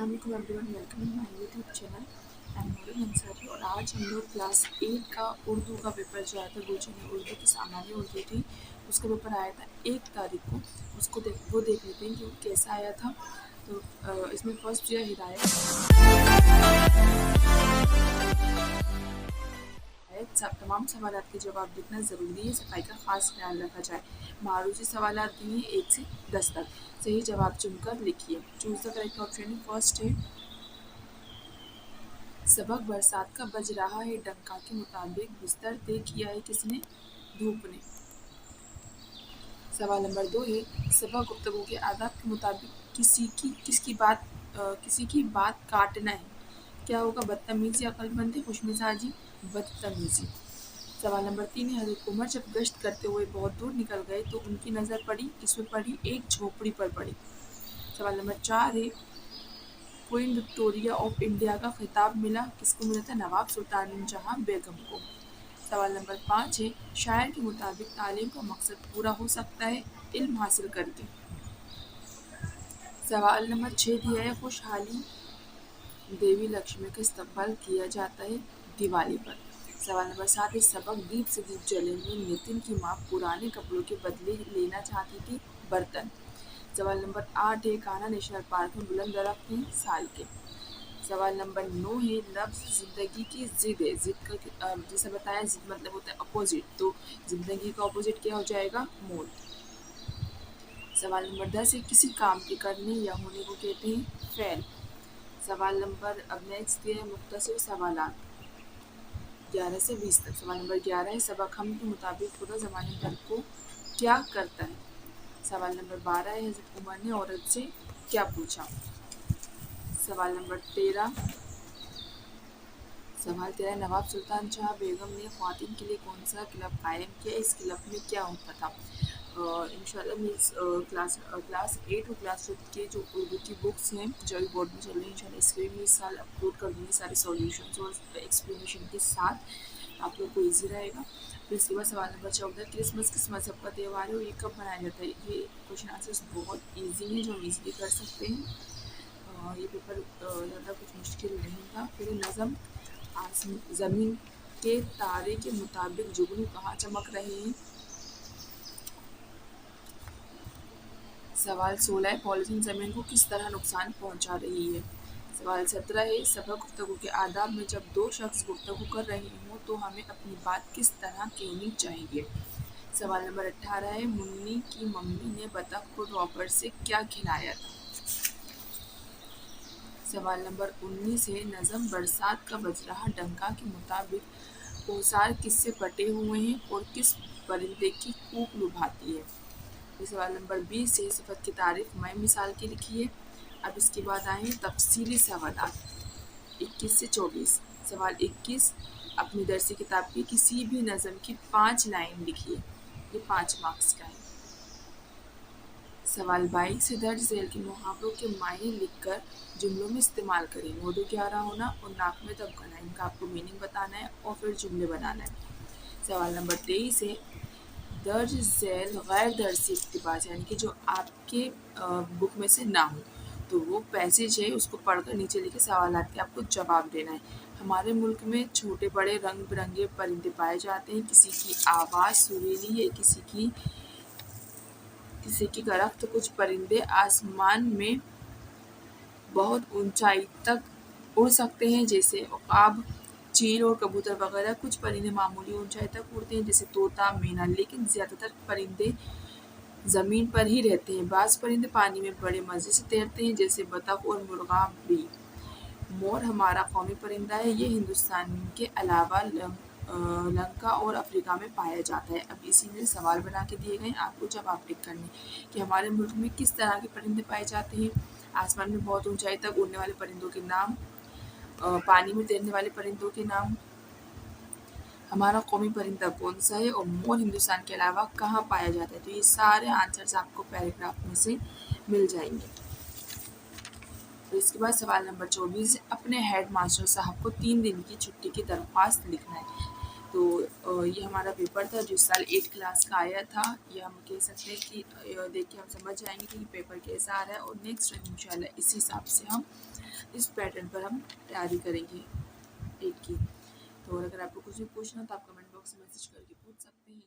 अस्सलामुअलैकुम everyone, welcome to my YouTube channel. I am Noorin Ansari और आज हम लोग क्लास 8 का उर्दू का पेपर जो आया था गुलशन उर्दू की सामान्य उर्दू थी, उसका पेपर आया था 1 तारीख को। उसको वो देख लेते हैं कि वो कैसा आया था। तो इसमें फर्स्ट दिया तमाम सवालात के जवाब लिखना ज़रूरी है। सफाई का खास ख्याल रखा जाए। मारूजी सवालात दिए 1 से 10 तक। सही जवाब चुनकर लिखिए। Choose the correct option. First है सबक बरसात का बज रहा है डंका के मुताबिक बिस्तर तय किया है किसने? धूप ने। सवाल नंबर 2 है सबक गुफ्तगू के आदाब के मुताबिक किसी की बात काटना है, क्या होगा? बदतमीजी, अक्लमंदी, खुशमिजाजी? बदतमीजी। सवाल नंबर 3 है हज़रत उमर जब गश्त करते हुए बहुत दूर निकल गए तो उनकी नज़र पड़ी किस पर पड़ी? एक झोपड़ी पर पड़ी। सवाल नंबर 4 है क्वीन विक्टोरिया ऑफ इंडिया का खिताब मिला किसको? मिला था नवाब सुल्तान जहां बेगम को। सवाल नंबर 5 है शायर के मुताबिक तालीम का मकसद पूरा हो सकता है इल्म हासिल करके। सवाल नंबर 6 दिया है खुशहाली देवी लक्ष्मी का इस्तकबाल किया जाता है दिवाली पर। सवाल नंबर 7 है सबक दीप से दीप जले में नितिन की माँ पुराने कपड़ों के बदले लेना चाहती थी बर्तन। सवाल नंबर 8 है कान्हा नेशनल पार्क में बुलंद दरख्त हैं साल के। सवाल नंबर 9 है लफ्ज़ ज़िंदगी की ज़िद है। ज़िद का जैसे बताया ज़िद मतलब होता है अपोजिट, तो ज़िंदगी का अपोजिट क्या हो जाएगा? मौत। सवाल नंबर 10 है किसी काम के करने या होने को कहते हैं फ़ैल। सवाल नंबर अब नेक्स्ट है मुख्तसर सवालात 11 से 20 तक। सवाल नंबर 11 है सबक हम के मुताबिक खुदा ज़माने भर को क्या करता है। सवाल नंबर 12 है हज़रत उमर ने औरत से क्या पूछा। सवाल नंबर 13 नवाब सुल्तान शाह बेगम ने ख्वातीन के लिए कौन सा क्लब कायम किया, इस क्लब में क्या होता था? इंशाल्लाह मीन्स क्लास 8 और क्लास 5 के जो उर्दू की बुक्स हैं जो अभी बोर्ड में चल रही हैं इंशाल्लाह इसके भी इस साल अपलोड कर दूँगी सारे सॉल्यूशंस और एक्सप्लेनेशन के साथ, आप लोग को ईजी रहेगा। फिर इसके बाद सवाल नंबर 14 क्रिसमस किस मज़हब का त्यौहार है और ये कब मनाया जाता है? ये क्वेश्चन आंसर्स बहुत ईजी हैं जो हम ईजिली कर सकते हैं। ये पेपर ज़्यादा कुछ मुश्किल नहीं था। फिर नज़म ज़मीन के तारे के मुताबिक जुगनू कहाँ चमक रहे हैं? सवाल 16 है पॉलीथीन ज़मीन को किस तरह नुकसान पहुंचा रही है। सवाल 17 है सबक गुफ्तगू के आदाब में जब दो शख्स गुफ्तगू कर रहे हों तो हमें अपनी बात किस तरह कहनी चाहिए। सवाल नंबर 18 है मुन्नी की मम्मी ने बतख को ड्रॉपर से क्या खिलाया था। सवाल नंबर 19 है नज़म बरसात का बज रहा डंका के मुताबिक ओसार किससे पटे हुए हैं और किस परिंदे की कूक लुभाती है। सवाल नंबर 20 है सिफत की तारीफ मैं मिसाल की लिखिए। अब इसके बाद आए तफसीली सवालात 21 से 24। सवाल 21 अपनी दरसी किताब की किसी भी नज़म की 5 लाइन लिखिए, ये 5 मार्क्स का है। सवाल 22 से दर्ज झेल के मुहावरों के मायने लिखकर जुमलों में इस्तेमाल करें। नोदो ग्यारह होना और नाक में दबकाना, इनका आपको मीनिंग बताना है और फिर जुमले बनाना है। सवाल नंबर 23 है दर्ज झेल गैर दरसी इक़्तिबास यानी कि जो आपके बुक में से ना हो, तो वो पैसेज है उसको पढ़कर नीचे लिखे सवालात के आपको जवाब देना है। हमारे मुल्क में छोटे बड़े रंग बिरंगे परिंदे पाए जाते हैं। किसी की आवाज़ सुरीली है, किसी की गिरफ्त। तो कुछ परिंदे आसमान में बहुत ऊंचाई तक उड़ सकते हैं जैसे उकाब, चील और कबूतर वगैरह। कुछ परिंदे मामूली ऊंचाई तक उड़ते हैं जैसे तोता, मैना, लेकिन ज़्यादातर परिंदे ज़मीन पर ही रहते हैं। बाज़ परिंदे पानी में बड़े मज़े से तैरते हैं जैसे बतख और मुर्गा भी। मोर हमारा कौमी परिंदा है, ये हिंदुस्तान के अलावा लंका और अफ्रीका में पाया जाता है। अब इसी में सवाल बना के दिए गए हैं, आपको जवाब टिक करने कि हमारे मुल्क में किस तरह के परिंदे पाए जाते हैं। आसमान में बहुत ऊंचाई तक उड़ने वाले परिंदों के नाम, पानी में तैरने वाले परिंदों के नाम, हमारा कौमी परिंदा कौन सा है और मोर हिंदुस्तान के अलावा कहाँ पाया जाता है। तो ये सारे आंसर्स आपको पैराग्राफ में से मिल जाएंगे। तो इसके बाद सवाल नंबर 24 अपने हेड मास्टर साहब को 3 दिन की छुट्टी की दरख्वास्त लिखना है। تو یہ ہمارا پیپر تھا جو اس سال 8 کلاس کا آیا تھا. یہ ہم کہہ سکتے ہیں کہ دیکھ کے ہم سمجھ جائیں گے کہ یہ پیپر کیسا آ رہا ہے، اور نیکسٹ ٹائم انشاءاللہ اسی حساب سے ہم اس پیٹرن پر ہم تیاری کریں گے 8 کی. تو اگر آپ کو کچھ بھی پوچھنا تو آپ کمنٹ باکس میں میسج کر کے پوچھ سکتے ہیں.